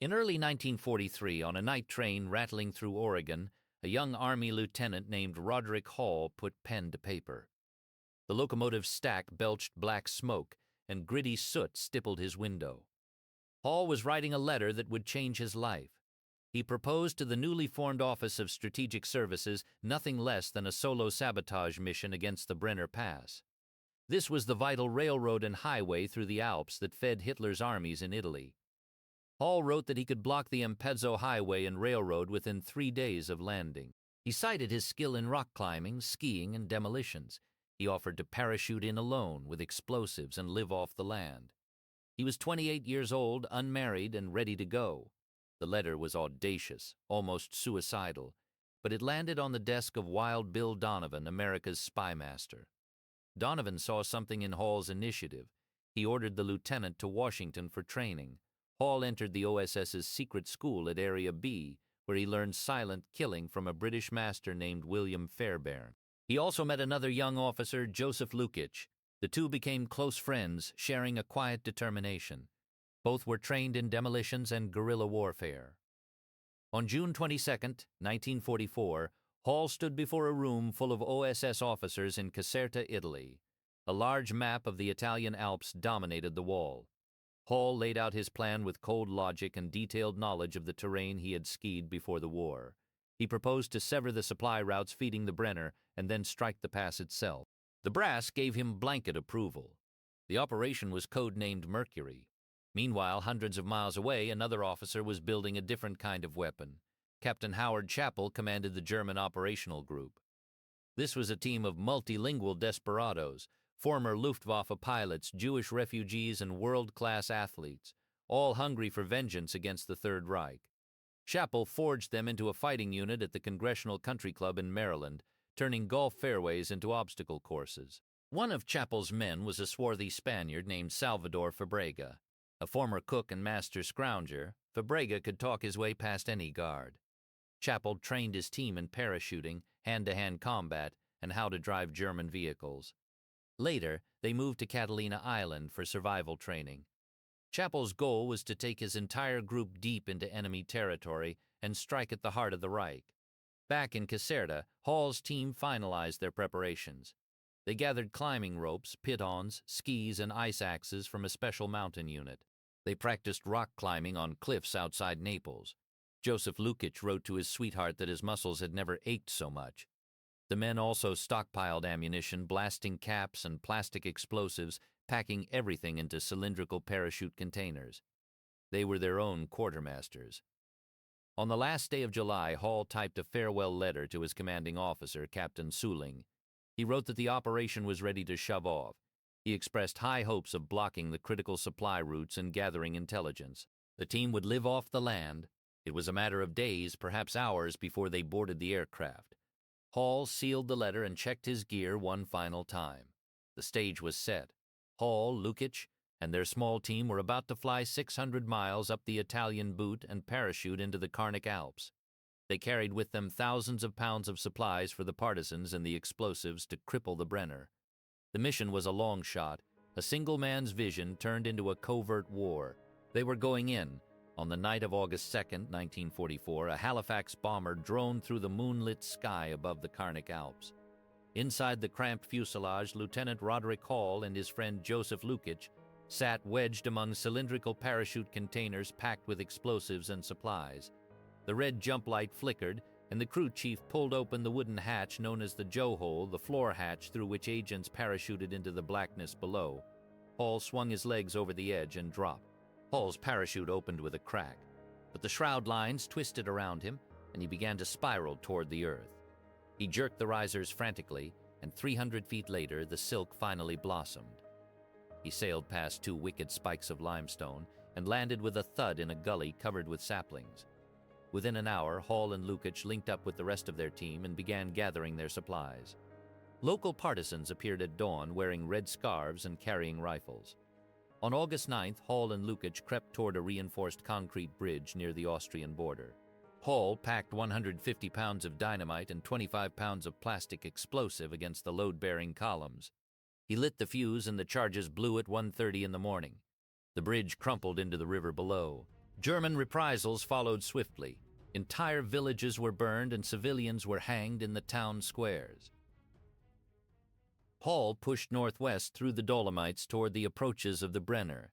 In early 1943, on a night train rattling through Oregon, a young Army lieutenant named Roderick Hall put pen to paper. The locomotive's stack belched black smoke, and gritty soot stippled his window. Hall was writing a letter that would change his life. He proposed to the newly formed Office of Strategic Services nothing less than a solo sabotage mission against the Brenner Pass. This was the vital railroad and highway through the Alps that fed Hitler's armies in Italy. Hall wrote that he could block the Ampezzo highway and railroad within 3 days of landing. He cited his skill in rock climbing, skiing, and demolitions. He offered to parachute in alone with explosives and live off the land. He was 28 years old, unmarried, and ready to go. The letter was audacious, almost suicidal, but it landed on the desk of Wild Bill Donovan, America's spymaster. Donovan saw something in Hall's initiative. He ordered the lieutenant to Washington for training. Hall entered the OSS's secret school at Area B, where he learned silent killing from a British master named William Fairbairn. He also met another young officer, Joseph Lukic. The two became close friends, sharing a quiet determination. Both were trained in demolitions and guerrilla warfare. On June 22, 1944, Hall stood before a room full of OSS officers in Caserta, Italy. A large map of the Italian Alps dominated the wall. Hall laid out his plan with cold logic and detailed knowledge of the terrain he had skied before the war. He proposed to sever the supply routes feeding the Brenner and then strike the pass itself. The brass gave him blanket approval. The operation was codenamed Mercury. Meanwhile, hundreds of miles away, another officer was building a different kind of weapon. Captain Howard Chappell commanded the German operational group. This was a team of multilingual desperados, former Luftwaffe pilots, Jewish refugees, and world-class athletes, all hungry for vengeance against the Third Reich. Chappell forged them into a fighting unit at the Congressional Country Club in Maryland, turning golf fairways into obstacle courses. One of Chappell's men was a swarthy Spaniard named Salvador Fabrega. A former cook and master scrounger, Fabrega could talk his way past any guard. Chappell trained his team in parachuting, hand-to-hand combat, and how to drive German vehicles. Later, they moved to Catalina Island for survival training. Chappell's goal was to take his entire group deep into enemy territory and strike at the heart of the Reich. Back in Caserta, Hall's team finalized their preparations. They gathered climbing ropes, pitons, skis, and ice axes from a special mountain unit. They practiced rock climbing on cliffs outside Naples. Joseph Lukic wrote to his sweetheart that his muscles had never ached so much. The men also stockpiled ammunition, blasting caps and plastic explosives, packing everything into cylindrical parachute containers. They were their own quartermasters. On the last day of July, Hall typed a farewell letter to his commanding officer, Captain Suling. He wrote that the operation was ready to shove off. He expressed high hopes of blocking the critical supply routes and gathering intelligence. The team would live off the land. It was a matter of days, perhaps hours, before they boarded the aircraft. Hall sealed the letter and checked his gear one final time. The stage was set. Hall, Lukic, and their small team were about to fly 600 miles up the Italian Butte and parachute into the Carnic Alps. They carried with them thousands of pounds of supplies for the partisans and the explosives to cripple the Brenner. The mission was a long shot, a single man's vision turned into a covert war. They were going in. On the night of August 2, 1944, a Halifax bomber droned through the moonlit sky above the Carnic Alps. Inside the cramped fuselage, Lieutenant Roderick Hall and his friend Joseph Lukic sat wedged among cylindrical parachute containers packed with explosives and supplies. The red jump light flickered, and the crew chief pulled open the wooden hatch known as the Joe hole, the floor hatch through which agents parachuted into the blackness below. Hall swung his legs over the edge and dropped. Hall's parachute opened with a crack, but the shroud lines twisted around him, and he began to spiral toward the earth. He jerked the risers frantically, and 300 feet later, the silk finally blossomed. He sailed past 2 wicked spikes of limestone and landed with a thud in a gully covered with saplings. Within an hour, Hall and Lukic linked up with the rest of their team and began gathering their supplies. Local partisans appeared at dawn wearing red scarves and carrying rifles. On August 9th, Hall and Lukic crept toward a reinforced concrete bridge near the Austrian border. Hall packed 150 pounds of dynamite and 25 pounds of plastic explosive against the load-bearing columns. He lit the fuse and the charges blew at 1:30 in the morning. The bridge crumpled into the river below. German reprisals followed swiftly. Entire villages were burned and civilians were hanged in the town squares. Hall pushed northwest through the Dolomites toward the approaches of the Brenner.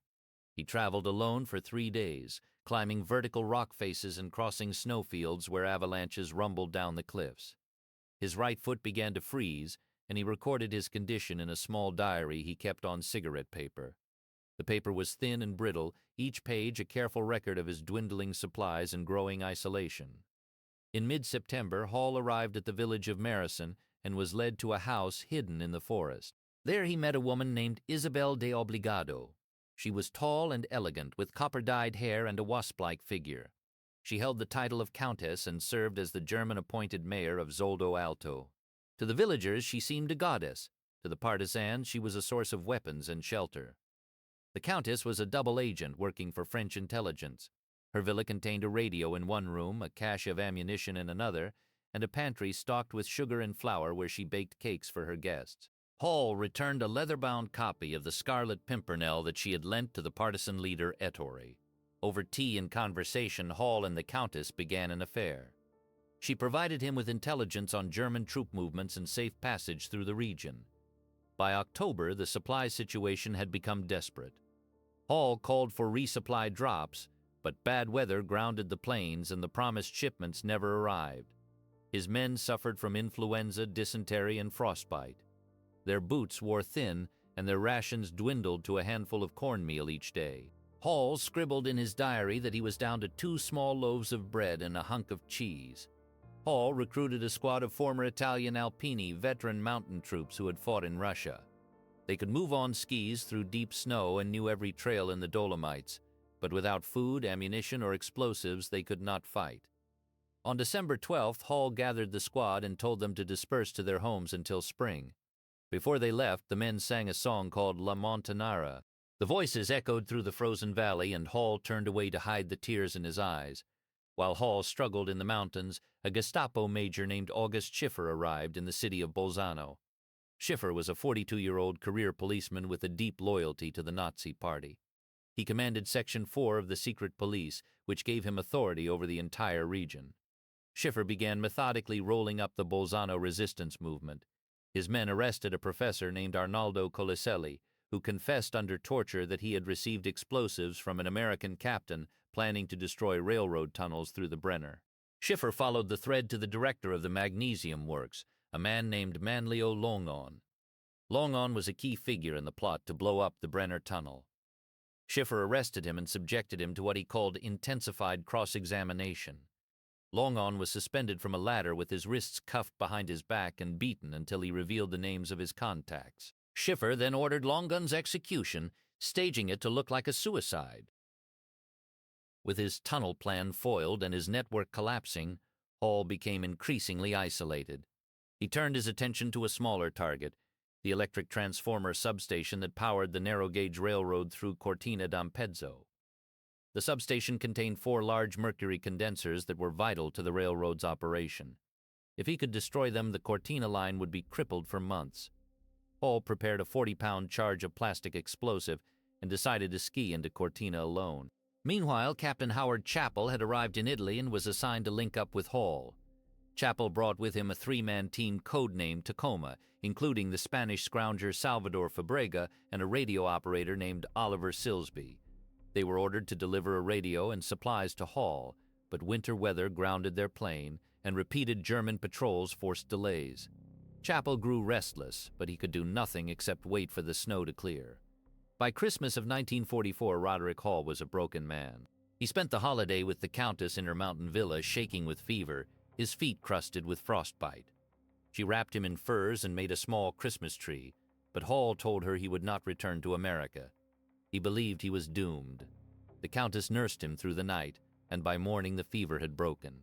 He traveled alone for 3 days, climbing vertical rock faces and crossing snowfields where avalanches rumbled down the cliffs. His right foot began to freeze, and he recorded his condition in a small diary he kept on cigarette paper. The paper was thin and brittle, each page a careful record of his dwindling supplies and growing isolation. In mid-September, Hall arrived at the village of Marison and was led to a house hidden in the forest. There he met a woman named Isabel de Obligado. She was tall and elegant, with copper-dyed hair and a wasp-like figure. She held the title of Countess and served as the German-appointed mayor of Zoldo Alto. To the villagers, she seemed a goddess. To the partisans, she was a source of weapons and shelter. The Countess was a double agent working for French intelligence. Her villa contained a radio in one room, a cache of ammunition in another, and a pantry stocked with sugar and flour where she baked cakes for her guests. Hall returned a leather-bound copy of the Scarlet Pimpernel that she had lent to the partisan leader Ettore. Over tea and conversation, Hall and the Countess began an affair. She provided him with intelligence on German troop movements and safe passage through the region. By October, the supply situation had become desperate. Hall called for resupply drops, but bad weather grounded the planes and the promised shipments never arrived. His men suffered from influenza, dysentery, and frostbite. Their boots wore thin, and their rations dwindled to a handful of cornmeal each day. Hall scribbled in his diary that he was down to 2 small loaves of bread and a hunk of cheese. Hall recruited a squad of former Italian Alpini veteran mountain troops who had fought in Russia. They could move on skis through deep snow and knew every trail in the Dolomites, but without food, ammunition, or explosives, they could not fight. On December 12th, Hall gathered the squad and told them to disperse to their homes until spring. Before they left, the men sang a song called La Montanara. The voices echoed through the frozen valley, and Hall turned away to hide the tears in his eyes. While Hall struggled in the mountains, a Gestapo major named August Schiffer arrived in the city of Bolzano. Schiffer was a 42-year-old career policeman with a deep loyalty to the Nazi Party. He commanded Section 4 of the secret police, which gave him authority over the entire region. Schiffer began methodically rolling up the Bolzano resistance movement. His men arrested a professor named Arnaldo Coliselli, who confessed under torture that he had received explosives from an American captain planning to destroy railroad tunnels through the Brenner. Schiffer followed the thread to the director of the magnesium works, a man named Manlio Longon. Longon was a key figure in the plot to blow up the Brenner tunnel. Schiffer arrested him and subjected him to what he called intensified cross-examination. Longon was suspended from a ladder with his wrists cuffed behind his back and beaten until he revealed the names of his contacts. Schiffer then ordered Longon's execution, staging it to look like a suicide. With his tunnel plan foiled and his network collapsing, Hall became increasingly isolated. He turned his attention to a smaller target, the electric transformer substation that powered the narrow-gauge railroad through Cortina d'Ampezzo. The substation contained 4 large mercury condensers that were vital to the railroad's operation. If he could destroy them, the Cortina line would be crippled for months. Hall prepared a 40-pound charge of plastic explosive and decided to ski into Cortina alone. Meanwhile, Captain Howard Chappell had arrived in Italy and was assigned to link up with Hall. Chappell brought with him a 3-man team codenamed Tacoma, including the Spanish scrounger Salvador Fabrega and a radio operator named Oliver Silsby. They were ordered to deliver a radio and supplies to Hall, but winter weather grounded their plane, and repeated German patrols forced delays. Chappell grew restless, but he could do nothing except wait for the snow to clear. By Christmas of 1944, Roderick Hall was a broken man. He spent the holiday with the Countess in her mountain villa, shaking with fever, his feet crusted with frostbite. She wrapped him in furs and made a small Christmas tree, but Hall told her he would not return to America. He believed he was doomed. The Countess nursed him through the night, and by morning the fever had broken.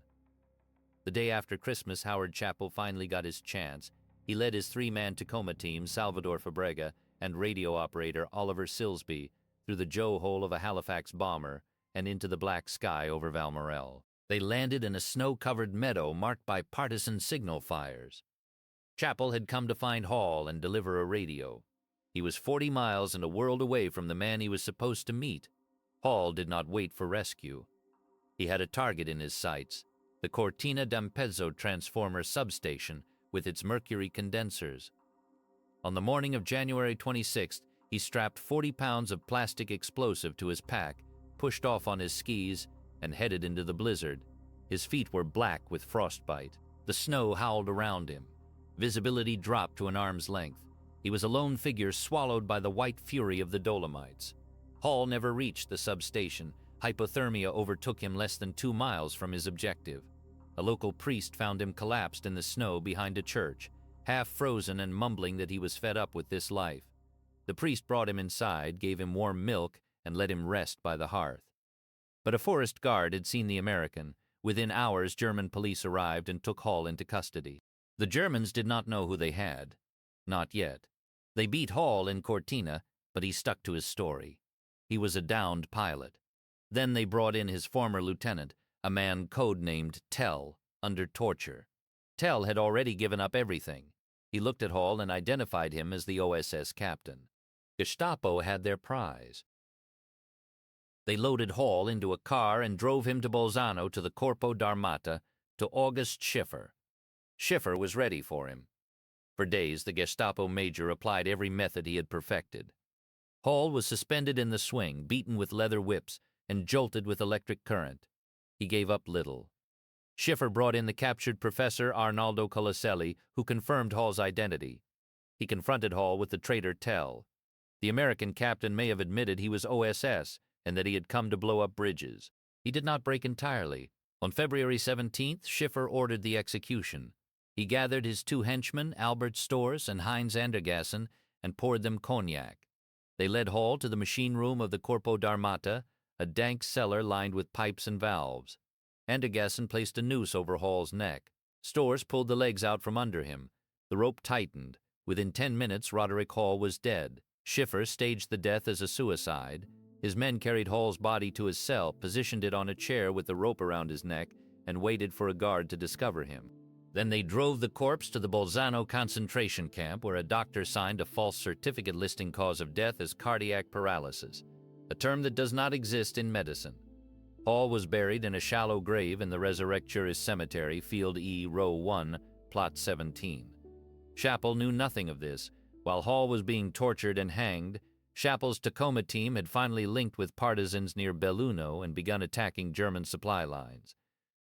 The day after Christmas, Howard Chappell finally got his chance. He led his 3-man Tacoma team, Salvador Fabrega, and radio operator Oliver Silsby, through the Joe hole of a Halifax bomber and into the black sky over Valmorel. They landed in a snow-covered meadow marked by partisan signal fires. Chappell had come to find Hall and deliver a radio. He was 40 miles and a world away from the man he was supposed to meet. Hall did not wait for rescue. He had a target in his sights, the Cortina d'Ampezzo transformer substation with its mercury condensers. On the morning of January 26th, he strapped 40 pounds of plastic explosive to his pack, pushed off on his skis, and headed into the blizzard. His feet were black with frostbite. The snow howled around him. Visibility dropped to an arm's length. He was a lone figure swallowed by the white fury of the Dolomites. Hall never reached the substation. Hypothermia overtook him less than 2 miles from his objective. A local priest found him collapsed in the snow behind a church, half frozen and mumbling that he was fed up with this life. The priest brought him inside, gave him warm milk, and let him rest by the hearth. But a forest guard had seen the American. Within hours, German police arrived and took Hall into custody. The Germans did not know who they had. Not yet. They beat Hall in Cortina, but he stuck to his story. He was a downed pilot. Then they brought in his former lieutenant, a man codenamed Tell, under torture. Tell had already given up everything. He looked at Hall and identified him as the OSS captain. Gestapo had their prize. They loaded Hall into a car and drove him to Bolzano to the Corpo d'Armata, to August Schiffer. Schiffer was ready for him. For days, the Gestapo major applied every method he had perfected. Hall was suspended in the swing, beaten with leather whips, and jolted with electric current. He gave up little. Schiffer brought in the captured professor Arnaldo Colaselli, who confirmed Hall's identity. He confronted Hall with the traitor Tell. The American captain may have admitted he was OSS and that he had come to blow up bridges. He did not break entirely. On February 17th, Schiffer ordered the execution. He gathered his 2 henchmen, Albert Storrs and Heinz Andergassen, and poured them cognac. They led Hall to the machine room of the Corpo d'Armata, a dank cellar lined with pipes and valves. Andergassen placed a noose over Hall's neck. Storrs pulled the legs out from under him. The rope tightened. Within 10 minutes, Roderick Hall was dead. Schiffer staged the death as a suicide. His men carried Hall's body to his cell, positioned it on a chair with the rope around his neck, and waited for a guard to discover him. Then they drove the corpse to the Bolzano concentration camp, where a doctor signed a false certificate listing cause of death as cardiac paralysis, a term that does not exist in medicine. Hall was buried in a shallow grave in the Resurrecturist Cemetery, Field E, Row 1, Plot 17. Chappell knew nothing of this. While Hall was being tortured and hanged, Chappell's Tacoma team had finally linked with partisans near Belluno and begun attacking German supply lines.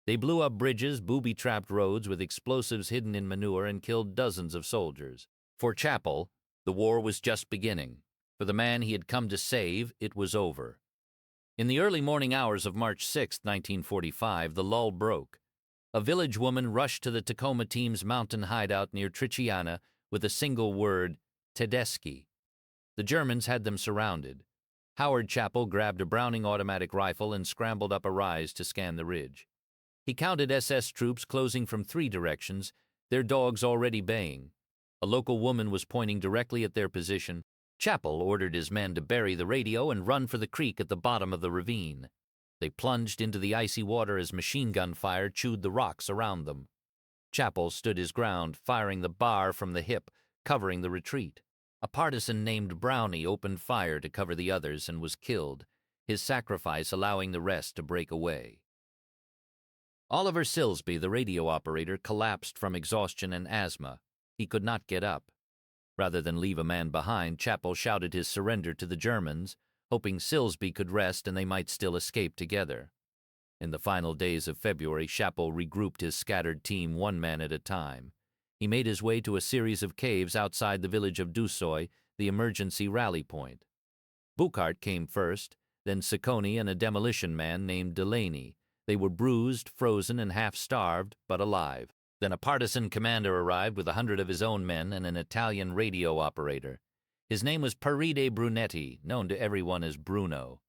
They blew up bridges, booby-trapped roads with explosives hidden in manure, and killed dozens of soldiers. For Chappell, the war was just beginning. For the man he had come to save, it was over. In the early morning hours of March 6, 1945, the lull broke. A village woman rushed to the Tacoma team's mountain hideout near Triciana with a single word, Tedeschi. The Germans had them surrounded. Howard Chappell grabbed a Browning automatic rifle and scrambled up a rise to scan the ridge. He counted SS troops closing from 3 directions, their dogs already baying. A local woman was pointing directly at their position. Chappell ordered his men to bury the radio and run for the creek at the bottom of the ravine. They plunged into the icy water as machine gun fire chewed the rocks around them. Chappell stood his ground, firing the bar from the hip, covering the retreat. A partisan named Brownie opened fire to cover the others and was killed, his sacrifice allowing the rest to break away. Oliver Silsby, the radio operator, collapsed from exhaustion and asthma. He could not get up. Rather than leave a man behind, Chappell shouted his surrender to the Germans, hoping Silsby could rest and they might still escape together. In the final days of February, Chappell regrouped his scattered team 1 man at a time. He made his way to a series of caves outside the village of Dusoy, the emergency rally point. Buchart came first, then Ciccone and a demolition man named Delaney. They were bruised, frozen, and half-starved, but alive. Then a partisan commander arrived with 100 of his own men and an Italian radio operator. His name was Paride Brunetti, known to everyone as Bruno.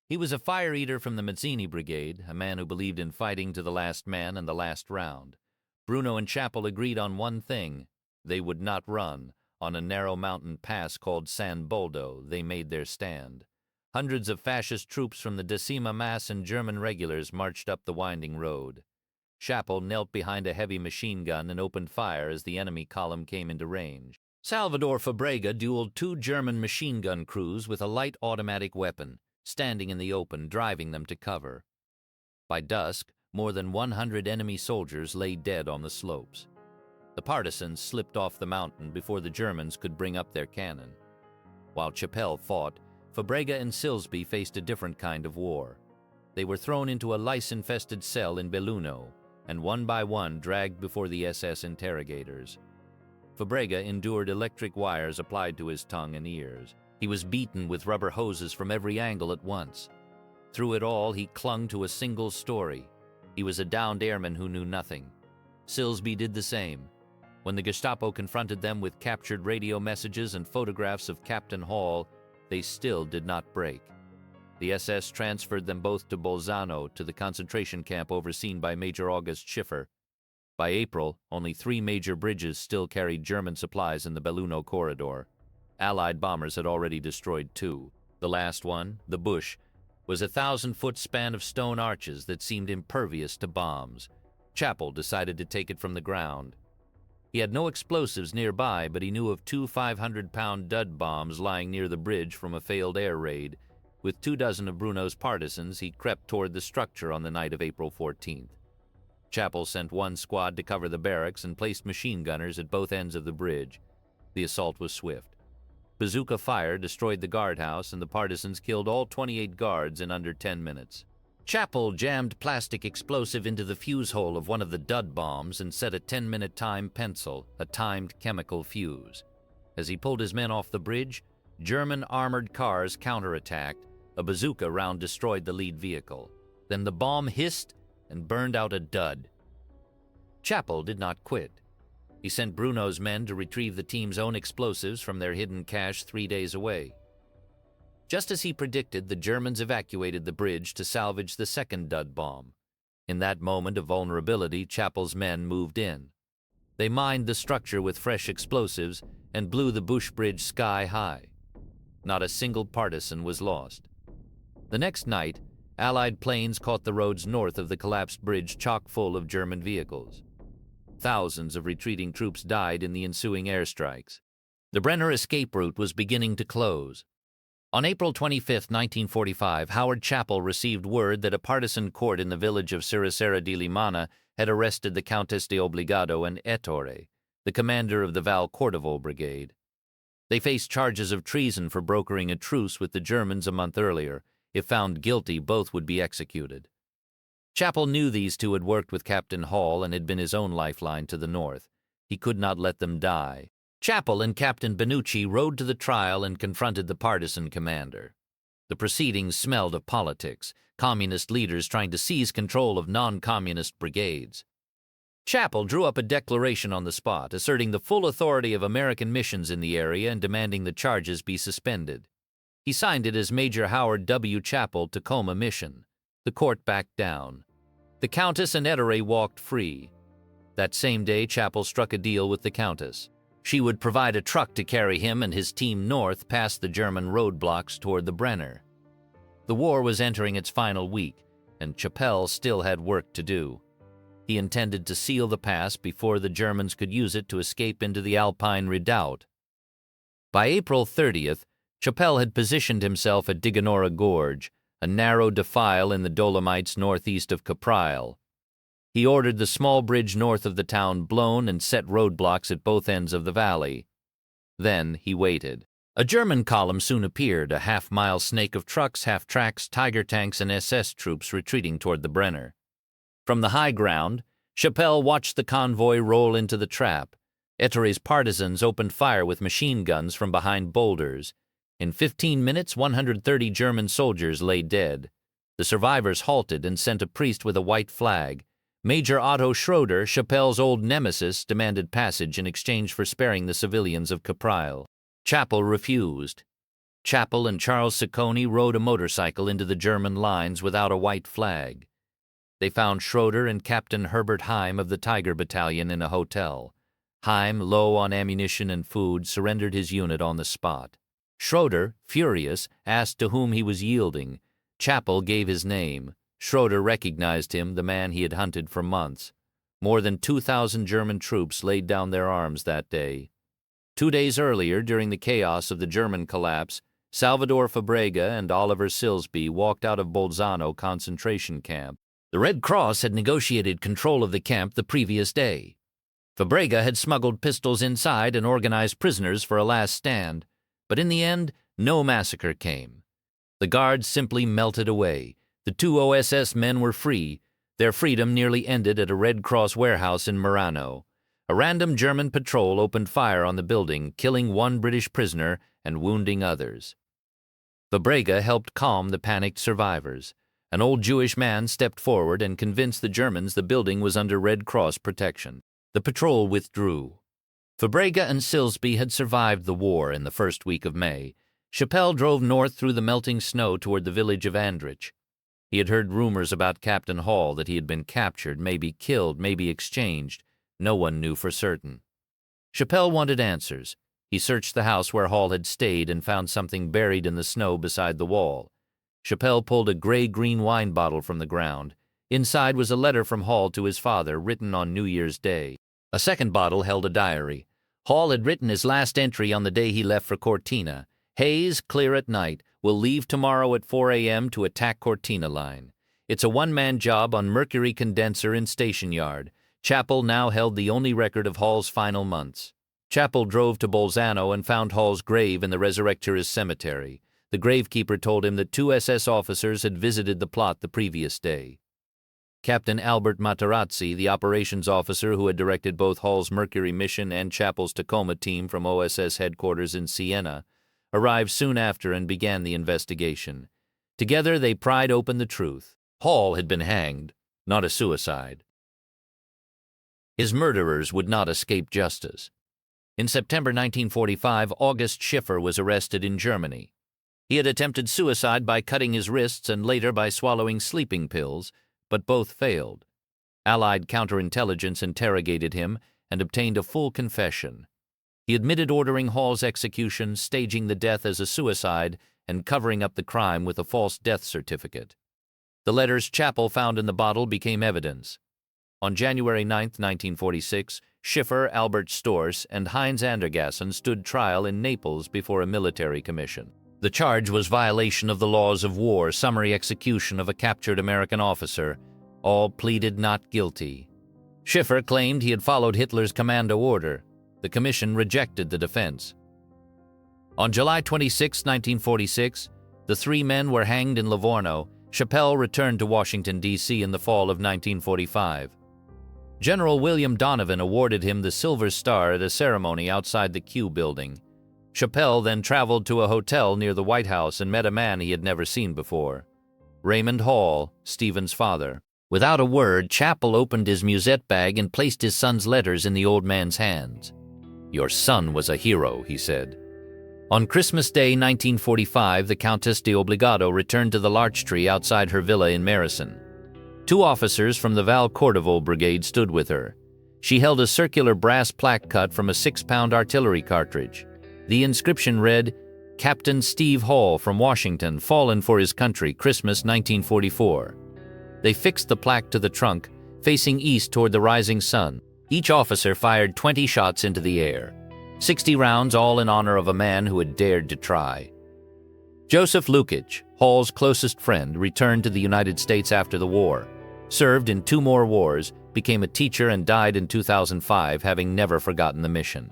He was a fire-eater from the Mazzini Brigade, a man who believed in fighting to the last man and the last round. Bruno and Chappell agreed on one thing. They would not run. On a narrow mountain pass called San Boldo, they made their stand. Hundreds of fascist troops from the Decima Mass and German regulars marched up the winding road. Chappell knelt behind a heavy machine gun and opened fire as the enemy column came into range. Salvador Fabrega dueled 2 German machine gun crews with a light automatic weapon, standing in the open, driving them to cover. By dusk, more than 100 enemy soldiers lay dead on the slopes. The partisans slipped off the mountain before the Germans could bring up their cannon. While Chapelle fought, Fabrega and Silsby faced a different kind of war. They were thrown into a lice-infested cell in Belluno, and one by one dragged before the SS interrogators. Fabrega endured electric wires applied to his tongue and ears. He was beaten with rubber hoses from every angle at once. Through it all, he clung to a single story. He was a downed airman who knew nothing. Silsby did the same. When the Gestapo confronted them with captured radio messages and photographs of Captain Hall, they still did not break. The SS transferred them both to Bolzano, to the concentration camp overseen by Major August Schiffer. By April, only 3 major bridges still carried German supplies in the Belluno corridor. Allied bombers had already destroyed 2. The last one, the Bush, was a 1,000-foot span of stone arches that seemed impervious to bombs. Chapel decided to take it from the ground. He had no explosives nearby, but he knew of 2 500-pound dud bombs lying near the bridge from a failed air raid. With 24 of Bruno's partisans, he crept toward the structure on the night of April 14th. Chapel sent 1 squad to cover the barracks and placed machine gunners at both ends of the bridge. The assault was swift. Bazooka fire destroyed the guardhouse, and the partisans killed all 28 guards in under 10 minutes. Chapel jammed plastic explosive into the fuse hole of one of the dud bombs and set a 10-minute time pencil, a timed chemical fuse. As he pulled his men off the bridge, German armored cars counterattacked. A bazooka round destroyed the lead vehicle. Then the bomb hissed and burned out a dud. Chapel did not quit. He sent Bruno's men to retrieve the team's own explosives from their hidden cache 3 days away. Just as he predicted, the Germans evacuated the bridge to salvage the second dud bomb. In that moment of vulnerability, Chapel's men moved in. They mined the structure with fresh explosives and blew the Bush Bridge sky high. Not a single partisan was lost. The next night, Allied planes caught the roads north of the collapsed bridge chock full of German vehicles. Thousands of retreating troops died in the ensuing airstrikes. The Brenner escape route was beginning to close. On April 25, 1945, Howard Chapel received word that a partisan court in the village of Siracera di Limana had arrested the Countess de Obligado and Ettore, the commander of the Val Cordovo Brigade. They faced charges of treason for brokering a truce with the Germans a month earlier. If found guilty, both would be executed. Chapel knew these 2 had worked with Captain Hall and had been his own lifeline to the north. He could not let them die. Chapel and Captain Benucci rode to the trial and confronted the partisan commander. The proceedings smelled of politics, communist leaders trying to seize control of non-communist brigades. Chapel drew up a declaration on the spot, asserting the full authority of American missions in the area and demanding the charges be suspended. He signed it as Major Howard W. Chapel, Tacoma Mission. The court backed down. The Countess and Ettore walked free. That same day, Chapel struck a deal with the Countess. She would provide a truck to carry him and his team north past the German roadblocks toward the Brenner. The war was entering its final week, and Chapel still had work to do. He intended to seal the pass before the Germans could use it to escape into the Alpine redoubt. By April 30th, Chapel had positioned himself at Digonora Gorge, a narrow defile in the Dolomites northeast of Caprile. He ordered the small bridge north of the town blown and set roadblocks at both ends of the valley. Then he waited. A German column soon appeared, a half-mile snake of trucks, half-tracks, Tiger tanks, and SS troops retreating toward the Brenner. From the high ground, Chapel watched the convoy roll into the trap. Ettore's partisans opened fire with machine guns from behind boulders. In 15 minutes, 130 German soldiers lay dead. The survivors halted and sent a priest with a white flag. Major Otto Schroeder, Chapel's old nemesis, demanded passage in exchange for sparing the civilians of Caprile. Chapel refused. Chapel and Charles Ciccone rode a motorcycle into the German lines without a white flag. They found Schroeder and Captain Herbert Heim of the Tiger Battalion in a hotel. Heim, low on ammunition and food, surrendered his unit on the spot. Schroeder, furious, asked to whom he was yielding. Chapel gave his name. Schroeder recognized him, the man he had hunted for months. More than 2,000 German troops laid down their arms that day. 2 days earlier, during the chaos of the German collapse, Salvador Fabrega and Oliver Silsby walked out of Bolzano concentration camp. The Red Cross had negotiated control of the camp the previous day. Fabrega had smuggled pistols inside and organized prisoners for a last stand, but in the end, no massacre came. The guards simply melted away. The 2 OSS men were free. Their freedom nearly ended at a Red Cross warehouse in Murano. A random German patrol opened fire on the building, killing 1 British prisoner and wounding others. Fabrega helped calm the panicked survivors. An old Jewish man stepped forward and convinced the Germans the building was under Red Cross protection. The patrol withdrew. Fabrega and Silsby had survived the war in the first week of May. Chappelle drove north through the melting snow toward the village of Andrich. He had heard rumors about Captain Hall, that he had been captured, maybe killed, maybe exchanged. No one knew for certain. Chappelle wanted answers. He searched the house where Hall had stayed and found something buried in the snow beside the wall. Chappelle pulled a gray-green wine bottle from the ground. Inside was a letter from Hall to his father, written on New Year's Day. A second bottle held a diary. Hall had written his last entry on the day he left for Cortina. Haze, clear at night. Will leave tomorrow at 4 a.m. to attack Cortina line. It's a one-man job on Mercury condenser in station yard. Chappell now held the only record of Hall's final months. Chappell drove to Bolzano and found Hall's grave in the Resurrectorist Cemetery. The gravekeeper told him that 2 SS officers had visited the plot the previous day. Captain Albert Materazzi, the operations officer who had directed both Hall's Mercury mission and Chappell's Tacoma team from OSS headquarters in Siena, arrived soon after and began the investigation. Together they pried open the truth. Hall had been hanged, not a suicide. His murderers would not escape justice. In September 1945, August Schiffer was arrested in Germany. He had attempted suicide by cutting his wrists and later by swallowing sleeping pills, but both failed. Allied counterintelligence interrogated him and obtained a full confession. He admitted ordering Hall's execution, staging the death as a suicide, and covering up the crime with a false death certificate. The letters Chappell found in the bottle became evidence. On January 9, 1946, Schiffer, Albert Storrs, and Heinz Andergassen stood trial in Naples before a military commission. The charge was violation of the laws of war, summary execution of a captured American officer. All pleaded not guilty. Schiffer claimed he had followed Hitler's commando order. The commission rejected the defense. On July 26, 1946, the 3 men were hanged in Livorno. Chappelle returned to Washington, D.C. in the fall of 1945. General William Donovan awarded him the Silver Star at a ceremony outside the Q building. Chappelle then traveled to a hotel near the White House and met a man he had never seen before. Raymond Hall, Stephen's father. Without a word, Chappell opened his musette bag and placed his son's letters in the old man's hands. "Your son was a hero," he said. On Christmas Day 1945, the Countess de Obligado returned to the larch tree outside her villa in Marison. 2 officers from the Val Cordovol Brigade stood with her. She held a circular brass plaque cut from a 6-pound artillery cartridge. The inscription read, "Captain Steve Hall from Washington, fallen for his country, Christmas 1944. They fixed the plaque to the trunk, facing east toward the rising sun. Each officer fired 20 shots into the air. 60 rounds, all in honor of a man who had dared to try. Joseph Lukic, Hall's closest friend, returned to the United States after the war, served in 2 more wars, became a teacher and died in 2005, having never forgotten the mission.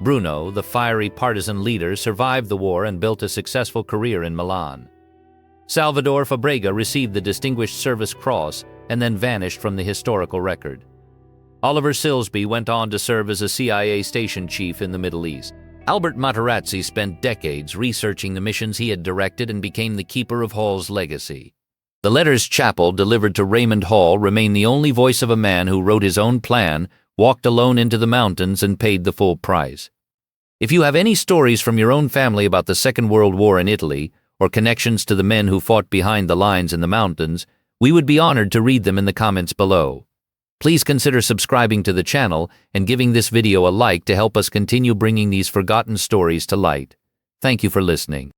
Bruno, the fiery partisan leader, survived the war and built a successful career in Milan. Salvador Fabrega received the Distinguished Service Cross and then vanished from the historical record. Oliver Silsby went on to serve as a CIA station chief in the Middle East. Albert Materazzi spent decades researching the missions he had directed and became the keeper of Hall's legacy. The letters Chappell delivered to Raymond Hall remain the only voice of a man who wrote his own plan, walked alone into the mountains, and paid the full price. If you have any stories from your own family about the Second World War in Italy, or connections to the men who fought behind the lines in the mountains, we would be honored to read them in the comments below. Please consider subscribing to the channel and giving this video a like to help us continue bringing these forgotten stories to light. Thank you for listening.